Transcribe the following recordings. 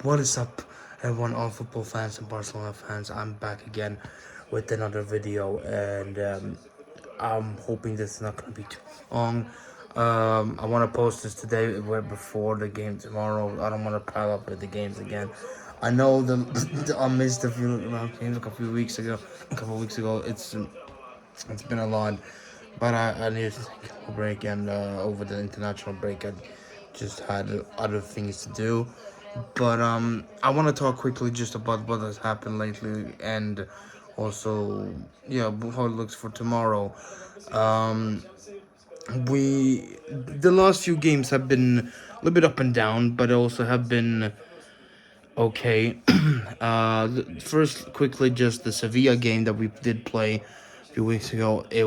What is up, everyone, all football fans and Barcelona fans? I'm back again with another video, and I'm hoping this is not going to be too long. I want to post this today, right before the game tomorrow. I don't want to pile up with the games again. I know I missed a few games a couple of weeks ago. It's been a lot, but I needed to take a break, and over the international break, I just had other things to do. But I want to talk quickly just about what has happened lately, and also, yeah, how it looks for tomorrow. Um, the last few games have been a little bit up and down, but also have been okay. First, quickly, just the Sevilla game that we did play a few weeks ago. It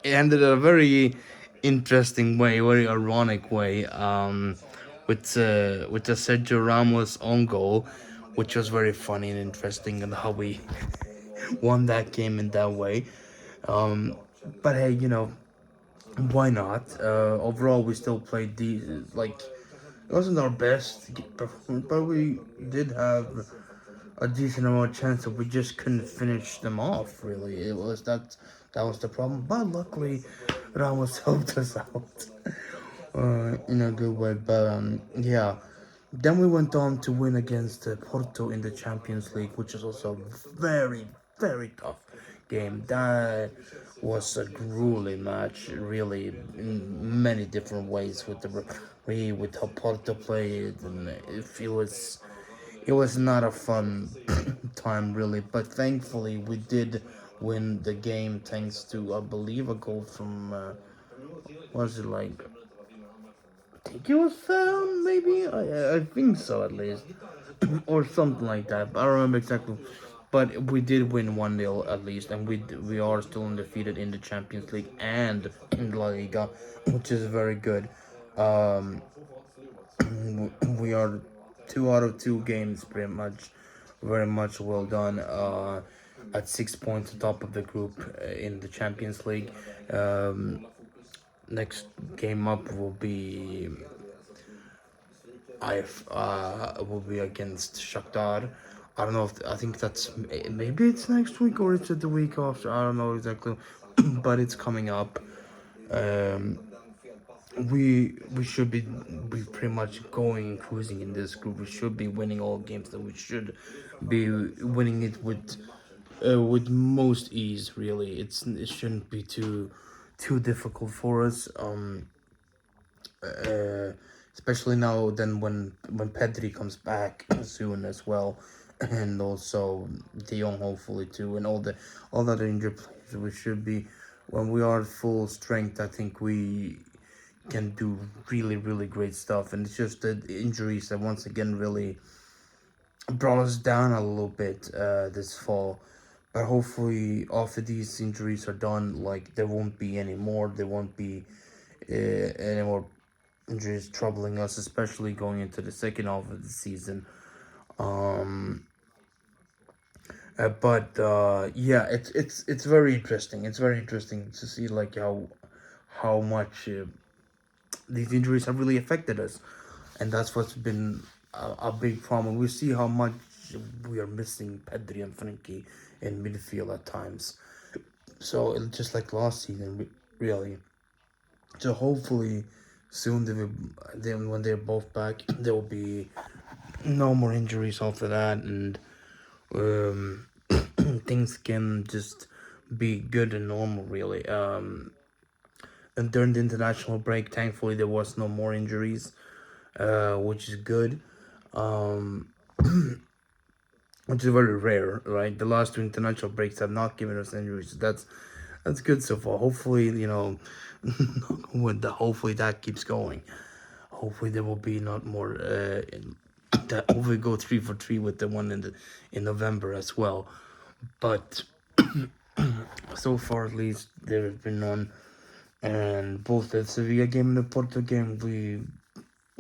ended in a very interesting way, very ironic way. With the Sergio Ramos own goal, which was very funny and interesting, and how we won that game in that way. Um, but hey, why not? Overall, we still played it wasn't our best performance, but we did have a decent amount of chance that we just couldn't finish them off. Really, that was the problem. But luckily, Ramos helped us out in a good way. But yeah. Then we went on to win against Porto in the Champions League, which is also a very, very tough game. That was a grueling match, really, in many different ways, with the referee, with how Porto played, and if it was not a fun time, really. But thankfully, we did win the game thanks to, I believe, a goal from what was it like? I think it was found, maybe. I think so, at least, or something like that. But I don't remember exactly. But we did win 1-0 at least, and we are still undefeated in the Champions League and in La Liga, which is very good. Um, we are 2 out of 2 games, pretty much, very much well done. At 6 points on top of the group in the Champions League. Next game up will be against Shakhtar. I don't know if I think that's maybe it's next week or it's the week after. I don't know exactly, but it's coming up. Um, we should be pretty much going cruising in this group. We should be winning all games that we should be winning it with most ease. Really, it shouldn't be too difficult for us. Uh, Especially now then when Pedri comes back soon as well, and also De Jong hopefully too, and all the other injured players. We should be, when we are at full strength, I think we can do really great stuff. And it's just the injuries that once again really brought us down a little bit this fall. But hopefully after these injuries are done, like, there won't be any more. There won't be any more injuries troubling us, especially going into the second half of the season. Um, but yeah, it's very interesting. It's very interesting to see, like, how much these injuries have really affected us, and that's what's been a big problem. We see how much we are missing Pedri and Frankie in midfield at times. So it's just like last season, really. So hopefully soon when they're both back, there will be no more injuries after that, and um, things can just be good and normal, really. And during the international break, thankfully, there was no more injuries, which is good. Um, which is very rare, right? The last 2 international breaks have not given us injuries. So that's good so far. Hopefully, hopefully that keeps going. Hopefully there will be not more. That hopefully go 3 for 3 with the one in November as well. But so far, at least, there has been none. And both the Sevilla game and the Porto game, we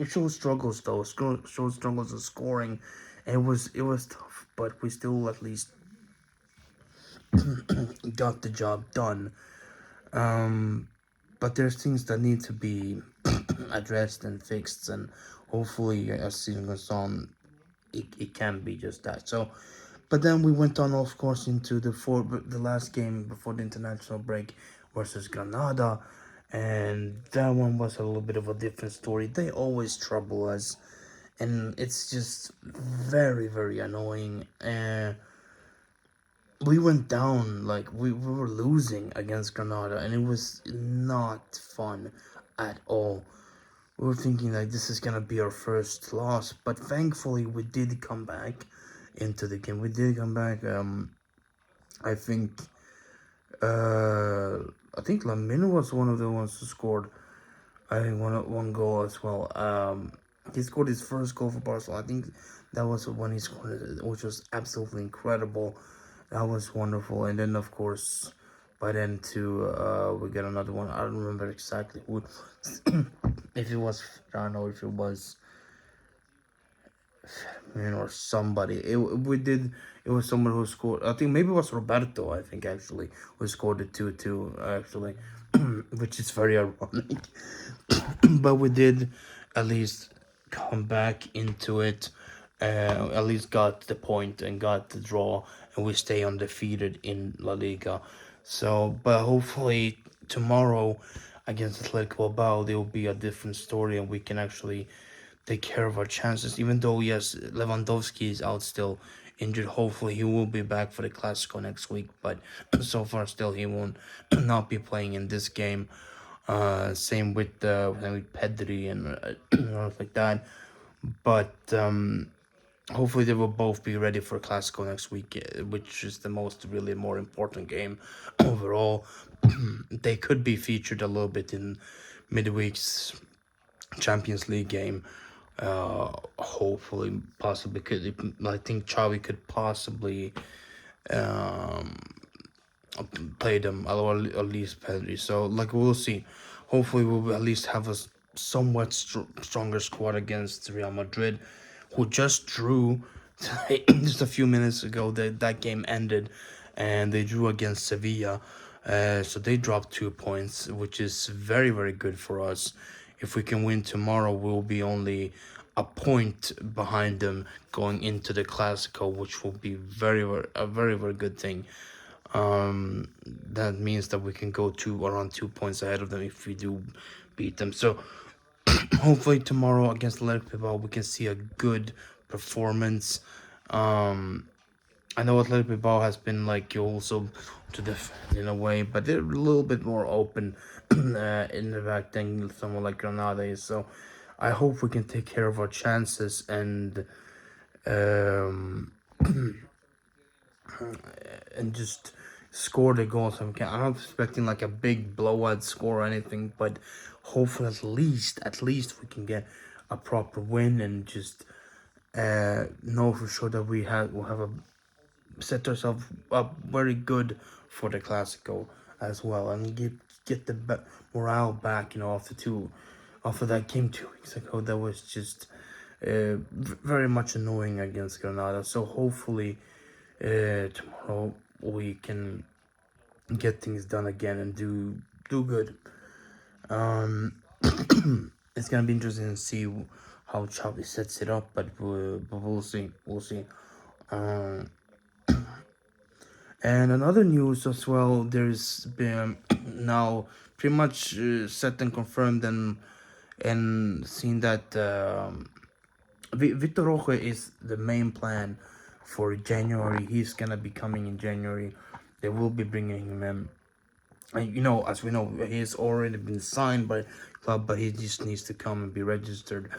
showed struggles though. Showed struggles of scoring. It was tough, but we still at least got the job done. Um, but there's things that need to be addressed and fixed, and hopefully, as season goes on, it can be just that. So, but then we went on, of course, into the last game before the international break versus Granada, and that one was a little bit of a different story. They always trouble us, and it's just very very annoying. We went down, like we were losing against Granada, and it was not fun at all. We were thinking like this is gonna be our first loss, but thankfully we did come back into the game. We did come back. I think uh I think Lamine was one of the ones who scored. I think one goal as well. He scored his first goal for Barcelona. I think that was when he scored it, which was absolutely incredible. That was wonderful. And then of course, by then too, we got another one. I don't remember exactly who. If it was, I don't know if it was, or somebody. It was someone who scored. I think maybe it was Roberto. I think actually who scored the 2-2 actually, which is very ironic. But we did at least come back into it. At least got the point and got the draw, and we stay undefeated in La Liga. So, but hopefully tomorrow against Atletico Bilbao, there will be a different story, and we can actually take care of our chances. Even though yes, Lewandowski is out still injured. Hopefully he will be back for the Clasico next week. But so far still he won't not be playing in this game. Same with Pedri and stuff like that. But hopefully they will both be ready for Clasico next week, which is the most really more important game overall. They could be featured a little bit in midweek's Champions League game. Hopefully, possibly could. I think Xavi could possibly um, play them, or at least Pedri. So, like, we'll see. Hopefully, we'll at least have a somewhat stronger squad against Real Madrid, who just drew just a few minutes ago. That game ended, and they drew against Sevilla. So they dropped 2 points, which is very, very good for us. If we can win tomorrow, we'll be only a point behind them going into the Clasico, which will be a very, very good thing. That means that we can go to around 2 points ahead of them if we do beat them. So hopefully tomorrow against Athletic Bilbao we can see a good performance. I know Athletic Bilbao has been like also to defend in a way, but they're a little bit more open in the back than someone like Granada is. So I hope we can take care of our chances um, and just score the goals. I'm not expecting like a big blowout score or anything, but hopefully at least we can get a proper win and just know for sure that we'll have a set ourselves up very good for the Clasico as well, and get the morale back. After that game 2 weeks ago, that was just very much annoying against Granada. So hopefully tomorrow we can get things done again and do good. It's gonna be interesting to see how Xavi sets it up, but we'll see. We'll see. Um, And another news as well, there's been now pretty much set and confirmed and seen that Victor Roque is the main plan for January. He's gonna be coming in January. They will be bringing him in. And as we know, he's already been signed by club, but he just needs to come and be registered.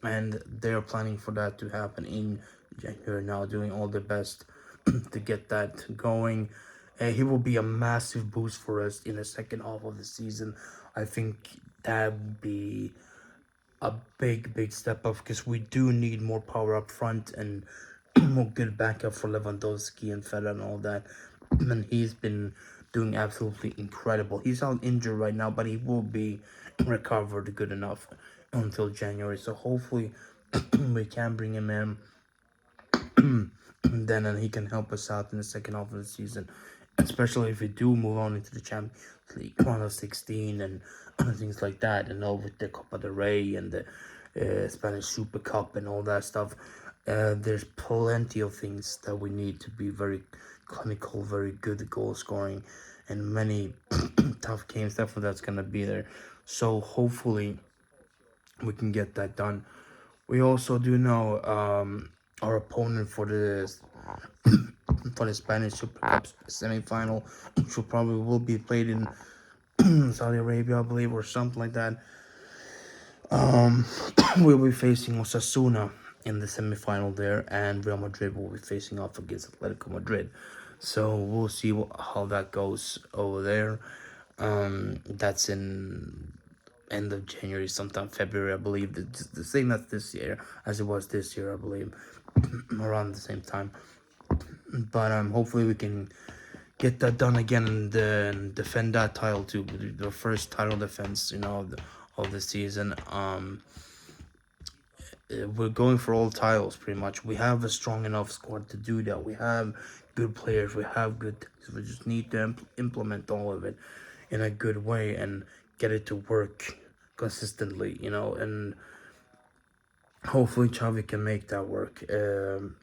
And they're planning for that to happen in January now, doing all the best to get that going. He will be a massive boost for us in the second half of the season. I think that would be a big step up because we do need more power up front and more good backup for Lewandowski and Fella and all that. And he's been doing absolutely incredible. He's out injured right now, but he will be recovered good enough until January. So hopefully we can bring him in then, and he can help us out in the second half of the season, especially if we do move on into the Champions League round of 16 and things like that, and all with the Copa del Rey and the Spanish Super Cup and all that stuff. There's plenty of things that we need to be very clinical, very good at goal scoring, and many tough games. Definitely, that's gonna be there. So hopefully, we can get that done. We also do know our opponent for the Spanish Super Cup semi-final, which will be played in Saudi Arabia, I believe, or something like that. Um, we'll be facing Osasuna in the semi-final there, and Real Madrid will be facing off against Atletico Madrid. So we'll see how that goes over there. That's in end of January, sometime February, I believe. The same as this year, as it was this year, I believe, around the same time. But hopefully we can get that done again and defend that title too. The first title defense, of the season. We're going for all titles pretty much. We have a strong enough squad to do that. We have good players. We have good things. We just need to implement all of it in a good way and get it to work consistently, and hopefully Xavi can make that work. And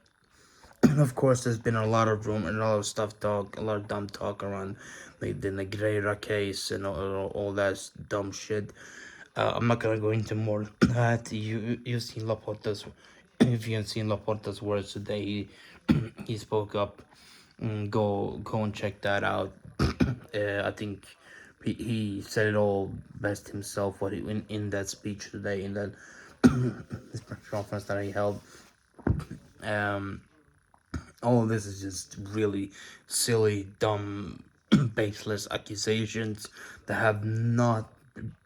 of course, there's been a lot of room and a lot of stuff talk, a lot of dumb talk around the Negreira case and all that dumb shit. I'm not gonna go into more of that. You've seen Laporta's, if you've seen Laporta's words today, he spoke up. Go and check that out. I think he said it all best himself. What he in that speech today, in that this press conference that he held. Um, all of this is just really silly, dumb, baseless accusations that have not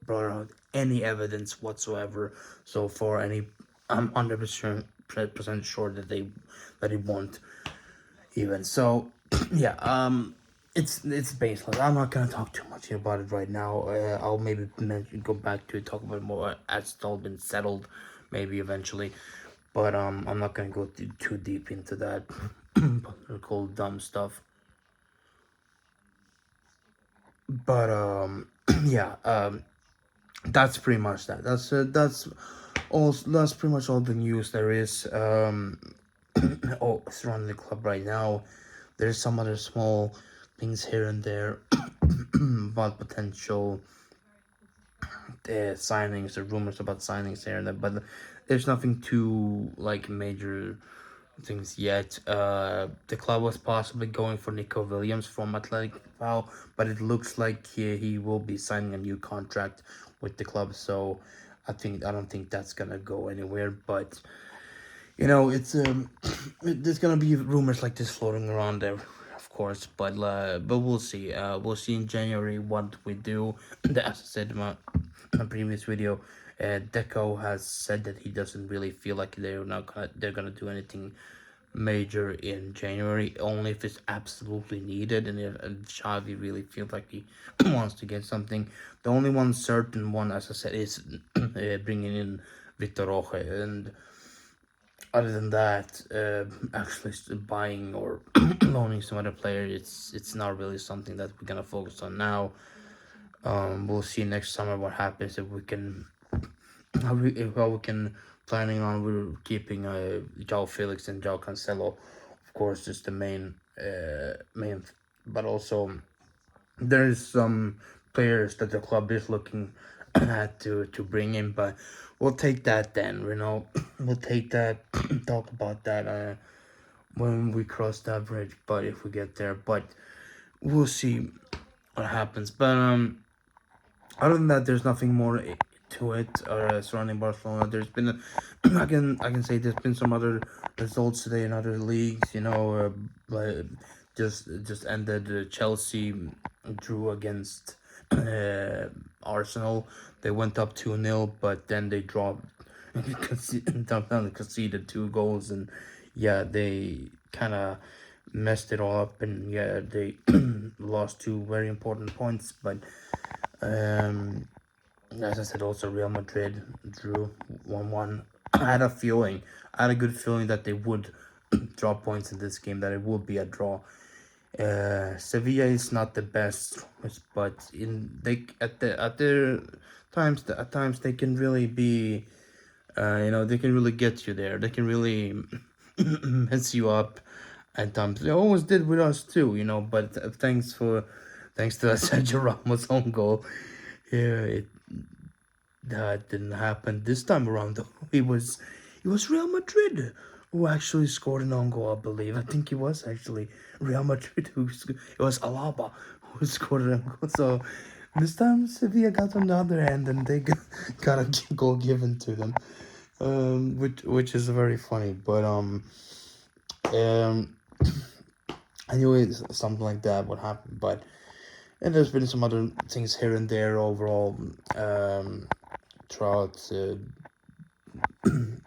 brought out any evidence whatsoever so far. Any, I'm 100% sure that it won't even. So, yeah, it's baseless. I'm not gonna talk too much about it right now. I'll maybe go back to it, talk about it more as it's all been settled, maybe eventually. But I'm not gonna go too deep into that political dumb stuff. But yeah, that's pretty much that. That's pretty much all the news there is. Surrounding the club right now. There's some other small things here and there about potential signings or rumors about signings here and there, but there's nothing too like major things yet. The club was possibly going for Nico Williams from Athletic Bilbao, but it looks like he will be signing a new contract with the club. So I don't think that's gonna go anywhere. But it's there's gonna be rumors like this floating around there, of course. But we'll see. We'll see in January what we do. As I said in my previous video, Deco has said that he doesn't really feel like they're gonna do anything major in January, only if it's absolutely needed and if Xavi really feels like he wants to get something. The only one certain one, as I said, is bringing in Vitor Roque, and other than that, actually buying or loaning some other player, it's not really something that we're gonna focus on now. We'll see next summer what happens if we can how we can planning on we're keeping João Felix and João Cancelo, of course, just the main, but also there is some players that the club is looking at to bring in, but we'll take that then. We'll take that talk about that when we cross that bridge. But if we get there, but we'll see what happens. But other than that, there's nothing more to it surrounding Barcelona. There's been I can say there's been some other results today in other leagues. Like just ended. Chelsea drew against Arsenal. They went up 2-0, but then they dropped conceded 2 goals, and yeah, they kind of messed it all up, and yeah, they lost 2 very important points. But um, as I said, also Real Madrid drew 1-1. I had a good feeling that they would drop points in this game, that it would be a draw. Sevilla is not the best, but in they at their times at times they can really be They can really get you there. They can really mess you up at times. They always did with us too, But thanks to that Sergio Ramos own goal, yeah, that didn't happen this time around. Though it was Real Madrid who actually scored an own goal. I believe. I think it was actually Real Madrid it was Alaba who scored an own goal. So this time Sevilla got on the other end and they got a goal given to them, which is very funny. But um, I knew something like that would happen. But and there's been some other things here and there overall. Throughout in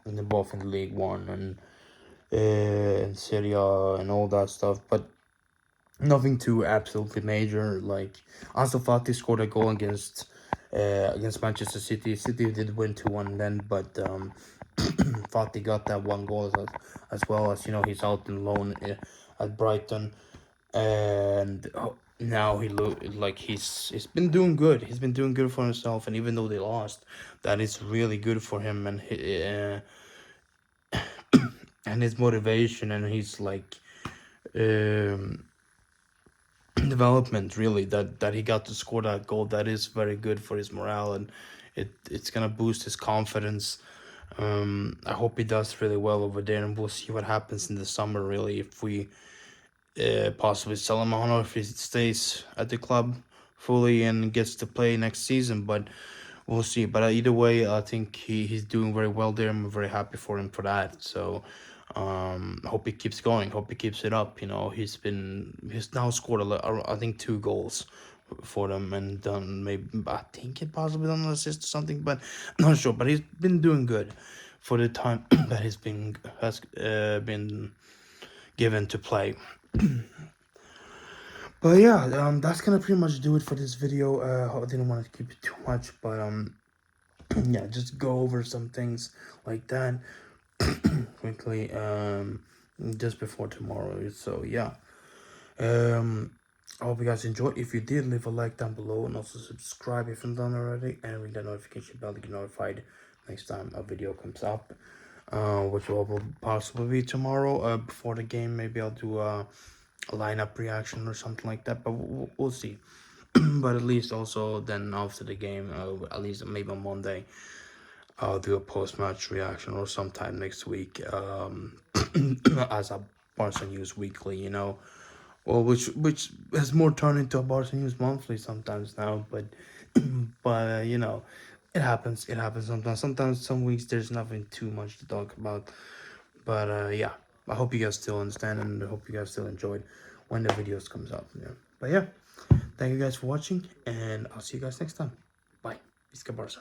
the both in League One and Serie A and all that stuff, but nothing too absolutely major. Like Ansu Fati scored a goal against Manchester City. City did win 2-1 then, but Fati got that one goal as well. As he's out in loan at Brighton, and now he look like he's been doing good. He's been doing good for himself, and even though they lost, that is really good for him and his motivation and his like um, development. Really, that he got to score that goal. That is very good for his morale, and it's gonna boost his confidence. I hope he does really well over there, and we'll see what happens in the summer. Really, if we possibly sell him on, or if he stays at the club fully and gets to play next season. But we'll see. But either way, I think he's doing very well there. I'm very happy for him for that. So hope he keeps going. Hope he keeps it up. He's now scored I think 2 goals for them and done maybe I think he possibly done an assist or something, but I'm not sure. But he's been doing good for the time that has been given to play. But yeah, that's gonna pretty much do it for this video. I didn't want to keep it too much, but yeah, just go over some things like that quickly just before tomorrow. So yeah, I hope you guys enjoyed. If you did, leave a like down below and also subscribe if you're not done already, and ring the notification bell to get notified next time a video comes up, which will possibly be tomorrow before the game. Maybe I'll do a lineup reaction or something like that, but we'll see. But at least also then after the game, at least maybe on Monday, I'll do a post-match reaction or sometime next week as a Barca News Weekly, well, which has more turned into a Barca News Monthly sometimes now, but it happens. It happens sometimes. Sometimes some weeks there's nothing too much to talk about, but yeah, I hope you guys still understand and I hope you guys still enjoyed when the videos comes out. Yeah, but yeah, thank you guys for watching and I'll see you guys next time. Bye. Visca Barca.